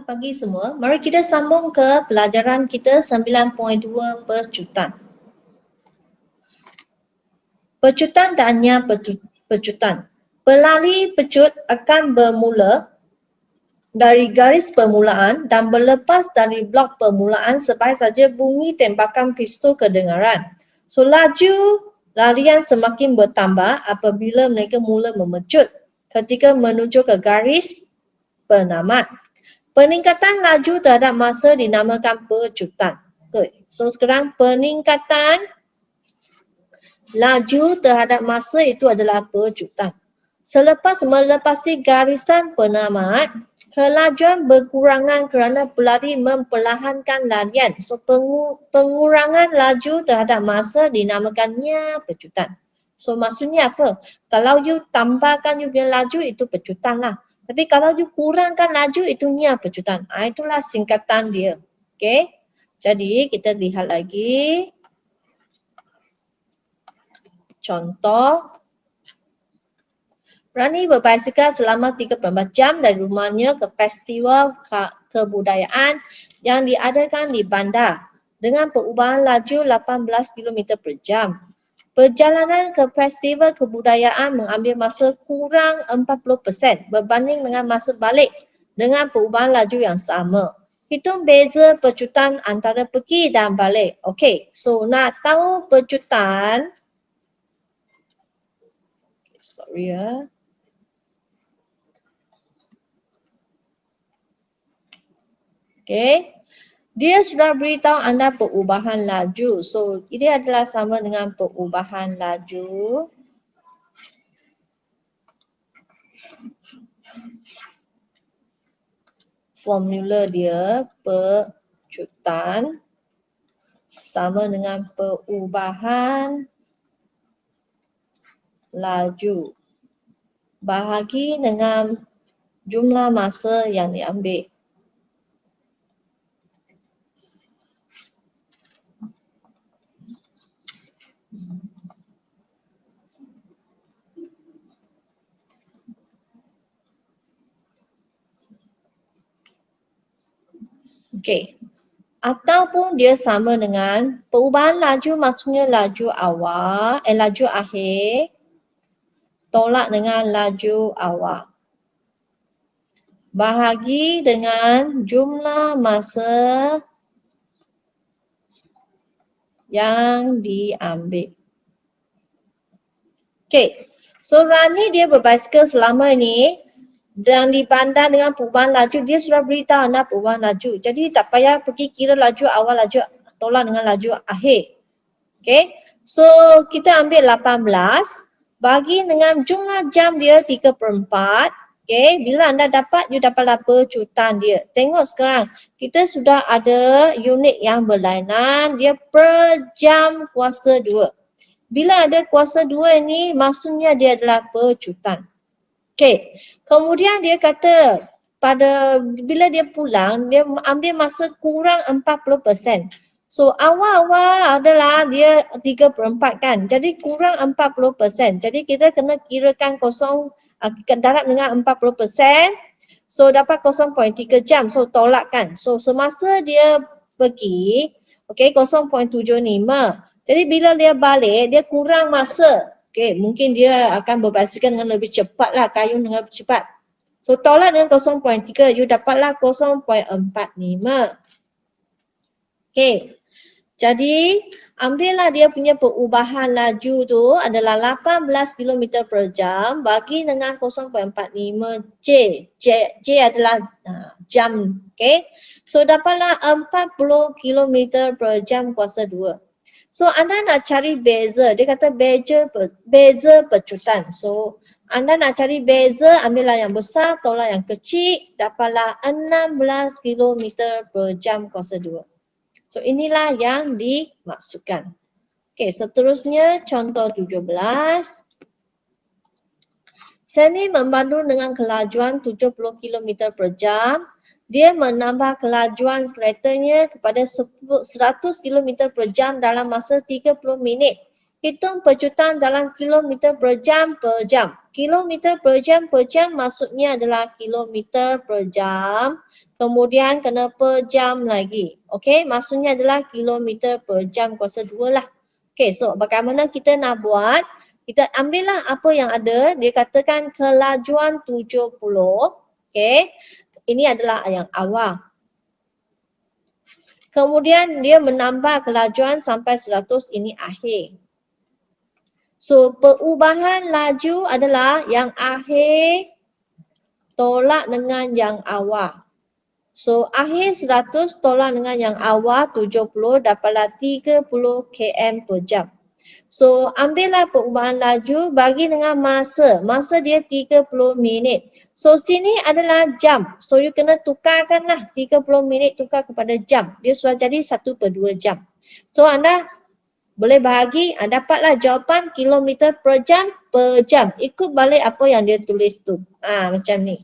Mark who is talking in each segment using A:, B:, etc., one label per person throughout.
A: Selamat pagi semua. Mari kita sambung ke pelajaran kita 9.2 pecutan. Pecutan dan nya pecutan. Pelari pecut akan bermula dari garis permulaan dan berlepas dari blok permulaan sebaik saja bunyi tembakan pistol kedengaran. So, laju larian semakin bertambah apabila mereka mula memecut ketika menuju ke garis penamat. Peningkatan laju terhadap masa dinamakan pecutan. Okay. So sekarang peningkatan laju terhadap masa itu adalah pecutan. Selepas melepasi garisan penamat, kelajuan berkurangan kerana pelari memperlahankan larian. So pengurangan laju terhadap masa dinamakannya pecutan. So maksudnya apa? Kalau you tambahkan you punya laju itu pecutan lah. Tapi kalau you kurangkan laju itu nya pecutan. Itulah singkatan dia. Okey. Jadi kita lihat lagi. Contoh. Rani berbasikal selama 34 jam dari rumahnya ke festival kebudayaan yang diadakan di bandar dengan perubahan laju 18 km per jam. Perjalanan ke festival kebudayaan mengambil masa kurang 40% berbanding dengan masa balik dengan perubahan laju yang sama. Hitung beza pecutan antara pergi dan balik. Okey, so nak tahu pecutan. Sorry ya. Okey. Dia sudah beritahu anda perubahan laju. So, ini adalah sama dengan perubahan laju. Formula dia pecutan sama dengan perubahan laju bahagi dengan jumlah masa yang diambil. Okey. Ataupun dia sama dengan perubahan laju maksudnya laju awal, laju akhir tolak dengan laju awal. Bahagi dengan jumlah masa yang diambil. Okey. So Rani dia berbasikal selama ini dan di bandar dengan perubahan laju, dia sudah beritahu anda perubahan laju. Jadi tak payah pergi kira laju awal, laju tolak dengan laju akhir. Okay. So kita ambil 18 bagi dengan jumlah jam dia 3/4. Okay. Bila anda dapat, you dapatlah pecutan dia. Tengok sekarang, kita sudah ada unit yang berlainan, dia per jam kuasa 2. Bila ada kuasa 2 ini, maksudnya dia adalah pecutan. Okey, kemudian dia kata bila dia pulang, dia ambil masa kurang 40%. So awal-awal adalah dia 3/4 kan, jadi kurang 40%. Jadi kita kena kirakan darab dengan 40%. So dapat 0.3 jam, so tolak kan. So semasa dia pergi, okey 0.75. Jadi bila dia balik, dia kurang masa. Okey, mungkin dia akan berbasikal dengan lebih cepat lah, kayun dengan lebih cepat. So tolak dengan 0.3, you dapatlah 0.45. Okey, jadi ambillah dia punya perubahan laju tu adalah 18 km per jam bagi dengan 0.45 J adalah jam. Okey, so dapatlah 40 km per jam kuasa 2. So anda nak cari beza, dia kata beza pecutan. So anda nak cari beza, ambillah yang besar, tolak yang kecil, dapatlah 16 km per jam kuasa 2. So inilah yang dimaksudkan. Okey, seterusnya contoh 17. Semi memandu dengan kelajuan 70 km per jam. Dia menambah kelajuan keretanya kepada 100 km per jam dalam masa 30 minit. Hitung pecutan dalam kilometer per jam. Kilometer per jam maksudnya adalah kilometer per jam. Kemudian kena per jam lagi. Okey, maksudnya adalah kilometer per jam kuasa 2 lah. Okey, so bagaimana kita nak buat? Kita ambillah apa yang ada. Dia katakan kelajuan 70. Okey, ini adalah yang awal. Kemudian dia menambah kelajuan sampai 100, ini akhir. So perubahan laju adalah yang akhir tolak dengan yang awal. So akhir 100 tolak dengan yang awal 70 dapatlah 30 km per jam. So ambillah perubahan laju bagi dengan masa. Masa dia 30 minit. So sini adalah jam. So you kena tukarkanlah 30 minit tukar kepada jam. Dia sudah jadi 1/2 jam. So anda boleh bahagi, dapatlah jawapan kilometer per jam. Ikut balik apa yang dia tulis tu. Macam ni.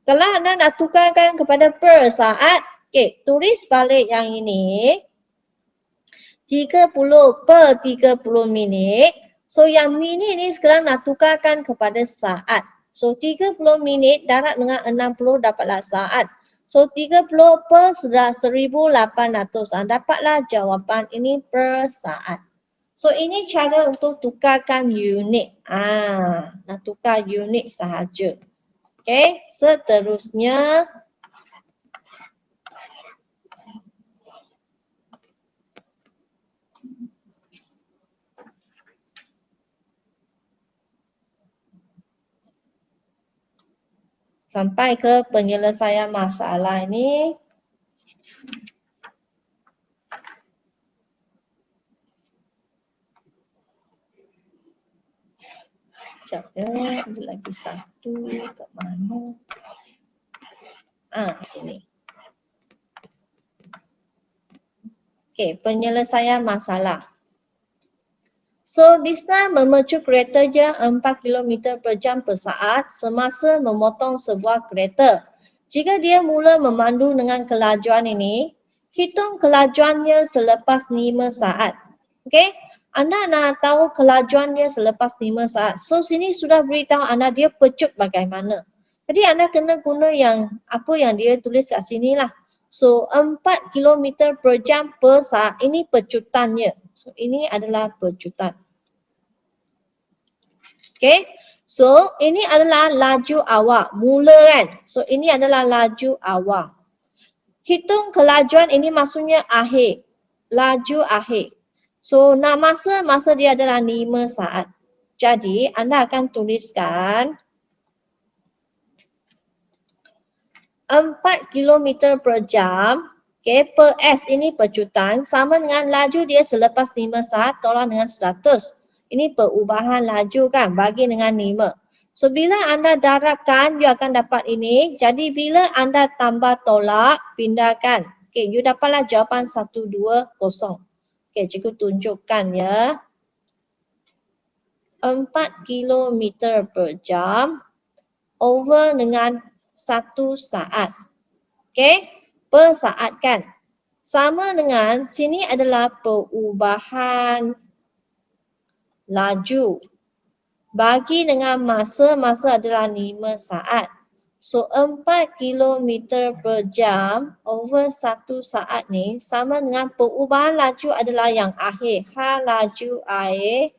A: Kalau anda nak tukarkan kepada per saat, okay, tulis balik yang ini. 30 per 30 minit. So yang minit ni sekarang nak tukarkan kepada saat. So 30 minit darab dengan 60 dapatlah saat. So 30 per 1800. Dapatlah jawapan ini per saat. So ini cara untuk tukarkan unit. Nak tukar unit sahaja. Okay, seterusnya. Sampai ke penyelesaian masalah ini. Sekejap ya, ada lagi satu kat mana? Sini. Okey, penyelesaian masalah. So, Disna memacu kereta je 4 km per jam per saat semasa memotong sebuah kereta. Jika dia mula memandu dengan kelajuan ini, hitung kelajuannya selepas 5 saat. Okey? Anda nak tahu kelajuannya selepas 5 saat. So, sini sudah beritahu anda dia pecut bagaimana. Jadi, anda kena guna yang apa yang dia tulis kat sini lah. So, 4 km per jam per saat. Ini pecutannya. So, ini adalah pecutan. Okay. So, ini adalah laju awal. Mula kan. So, ini adalah laju awal. Hitung kelajuan ini maksudnya akhir. Laju akhir. So, nak masa dia adalah 5 saat. Jadi, anda akan tuliskan 4 km per jam. Okay, per S ini pecutan sama dengan laju dia selepas 5 saat tolak dengan 100. Ini perubahan laju kan, bagi dengan 5. So bila anda darabkan, you akan dapat ini. Jadi bila anda tambah tolak, pindahkan. Okay, you dapatlah jawapan 120. Okay, cikgu tunjukkan ya. 4 km per jam over dengan 1 saat. Okay. Per saat kan. Sama dengan sini adalah perubahan laju. Bagi dengan masa adalah 5 saat. So 4 km per jam over 1 saat ni sama dengan perubahan laju adalah yang akhir. Laju akhir.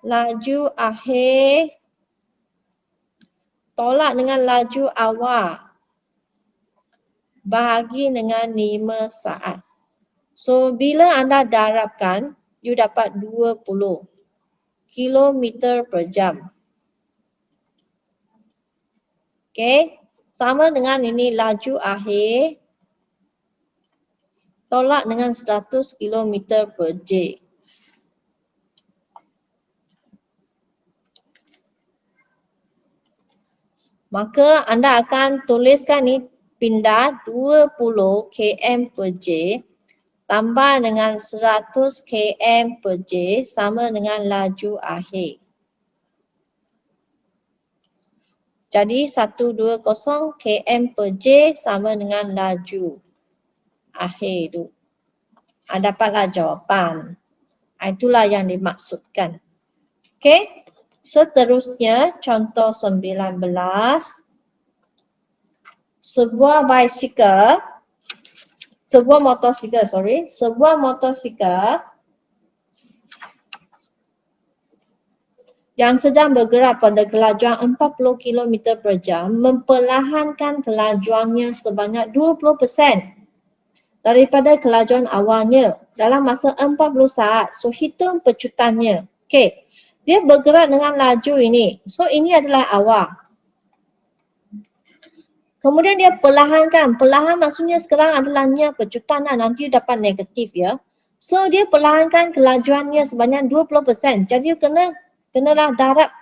A: Laju akhir tolak dengan laju awal bahagi dengan 5 saat. So, bila anda darabkan, you dapat 20 km per jam. Okay, sama dengan ini laju akhir tolak dengan 100 km per J. Maka anda akan tuliskan ni pindah 20 km per J tambah dengan 100 km per J sama dengan laju akhir. Jadi 120 km per J sama dengan laju akhir tu. Dapatlah jawapan. Itulah yang dimaksudkan. Okey. Seterusnya contoh 19. Sebuah motosikal yang sedang bergerak pada kelajuan 40 km per jam memperlahankan kelajuannya sebanyak 20% daripada kelajuan awalnya dalam masa 40 saat. So hitung pecutannya. Okey. Dia bergerak dengan laju ini. So ini adalah awal. Kemudian dia perlahankan. Perlahan maksudnya sekarang adalah pecutan lah. Nanti dapat negatif ya. So dia perlahankan kelajuannya sebanyak 20%. Jadi kenalah darab,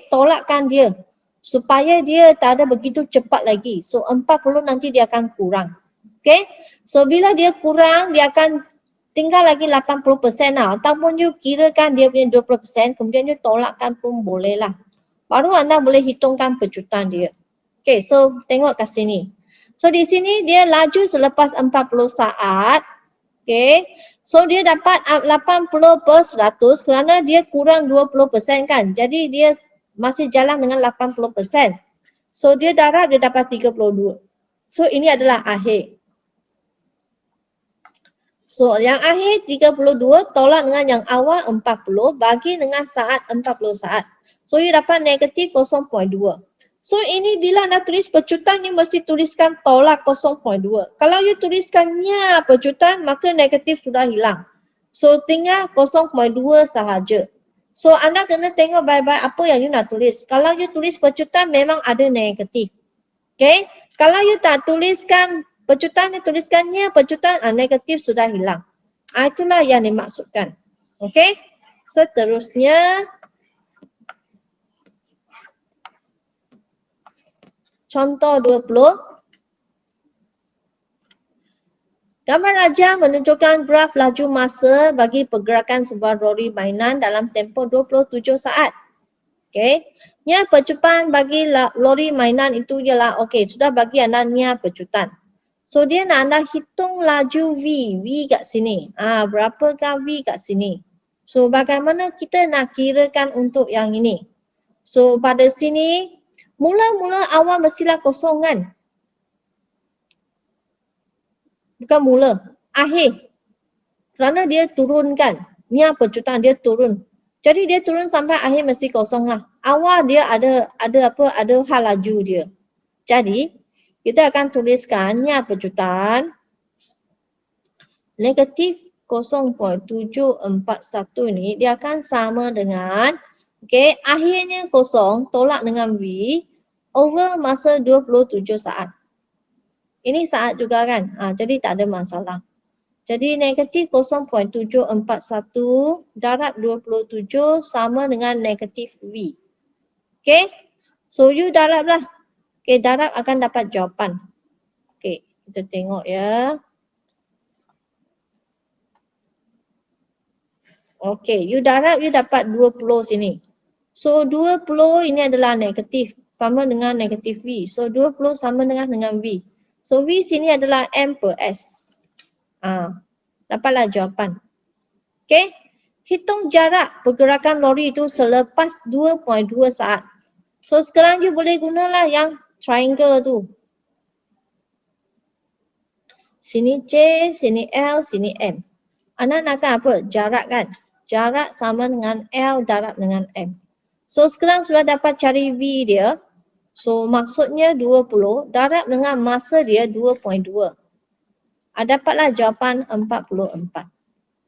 A: tolakkan dia supaya dia tak ada begitu cepat lagi. So 40 nanti dia akan kurang. So bila dia kurang, dia akan tinggal lagi 80% lah. Ataupun you kirakan dia punya 20%, kemudian you tolakkan pun boleh lah. Baru anda boleh hitungkan pecutan dia. So tengok kat sini. So di sini dia laju selepas 40 saat. So dia dapat 80/100 kerana dia kurang 20% kan. Jadi dia masih jalan dengan 80%. So dia darab dia dapat 32. So ini adalah akhir. So yang akhir 32 tolak dengan yang awal 40 bagi dengan saat 40 saat. So you dapat negatif 0.2. So ini bila anda tulis pecutan, you mesti tuliskan tolak 0.2. Kalau you tuliskannya pecutan, maka negatif sudah hilang. So tinggal 0.2 sahaja. So anda kena tengok baik-baik apa yang you nak tulis. Kalau you tulis pecutan memang ada negatif. Kalau you tak tuliskan pecutan, you tuliskannya pecutan, negatif sudah hilang. Itulah yang dimaksudkan. Seterusnya contoh 20. Gambar rajah menunjukkan graf laju masa bagi pergerakan sebuah lori mainan dalam tempoh 27 saat. Pecutan bagi lori mainan itu ialah, sudah bagi anda pecutan. So dia nak anda hitung laju V kat sini. Berapakah V kat sini? So bagaimana kita nak kirakan untuk yang ini? So pada sini mula-mula awal mestilah kosong kan? Bukan mula, akhir. Kerana dia turunkan. Pecutan dia turun. Jadi dia turun sampai akhir mesti kosong lah. Awal dia ada hal laju dia. Jadi kita akan tuliskan pecutan negatif 0.741 ni dia akan sama dengan akhirnya kosong tolak dengan V over masa 27 saat. Ini saat juga kan? Jadi tak ada masalah. Jadi negatif 0.741 darab 27 sama dengan negatif V. So you darab lah. Darab akan dapat jawapan. Kita tengok ya. You darab, you dapat 20 sini. So 20 ini adalah negatif. Sama dengan negatif V. So 20 sama dengan V. So V sini adalah M per S. Dapatlah jawapan. Hitung jarak pergerakan lori itu selepas 2.2 saat. So sekarang you boleh gunalah yang triangle tu. Sini C, sini L, sini M. Anda nakkan apa? Jarak kan? Jarak sama dengan L darab dengan M. So sekarang sudah dapat cari V dia. So maksudnya 20 darab dengan masa dia 2.2. Dapatlah jawapan 44.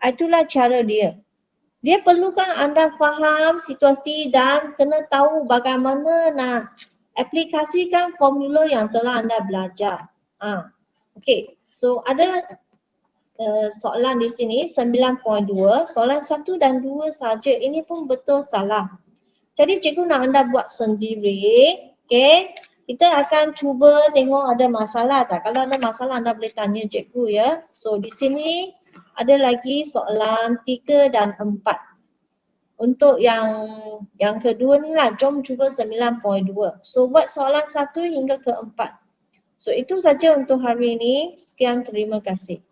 A: Itulah cara dia. Dia perlukan anda faham situasi dan kena tahu bagaimana nak aplikasikan formula yang telah anda belajar. So ada soalan di sini 9.2, soalan 1 dan 2 saja. Ini pun betul salah. Jadi cikgu nak anda buat sendiri. Kita akan cuba tengok ada masalah tak. Kalau ada masalah anda boleh tanya cikgu ya. So di sini ada lagi soalan 3 dan 4. Untuk yang kedua ni lah, jom cuba 9.2. So buat soalan 1 hingga ke 4. So itu saja untuk hari ini. Sekian, terima kasih.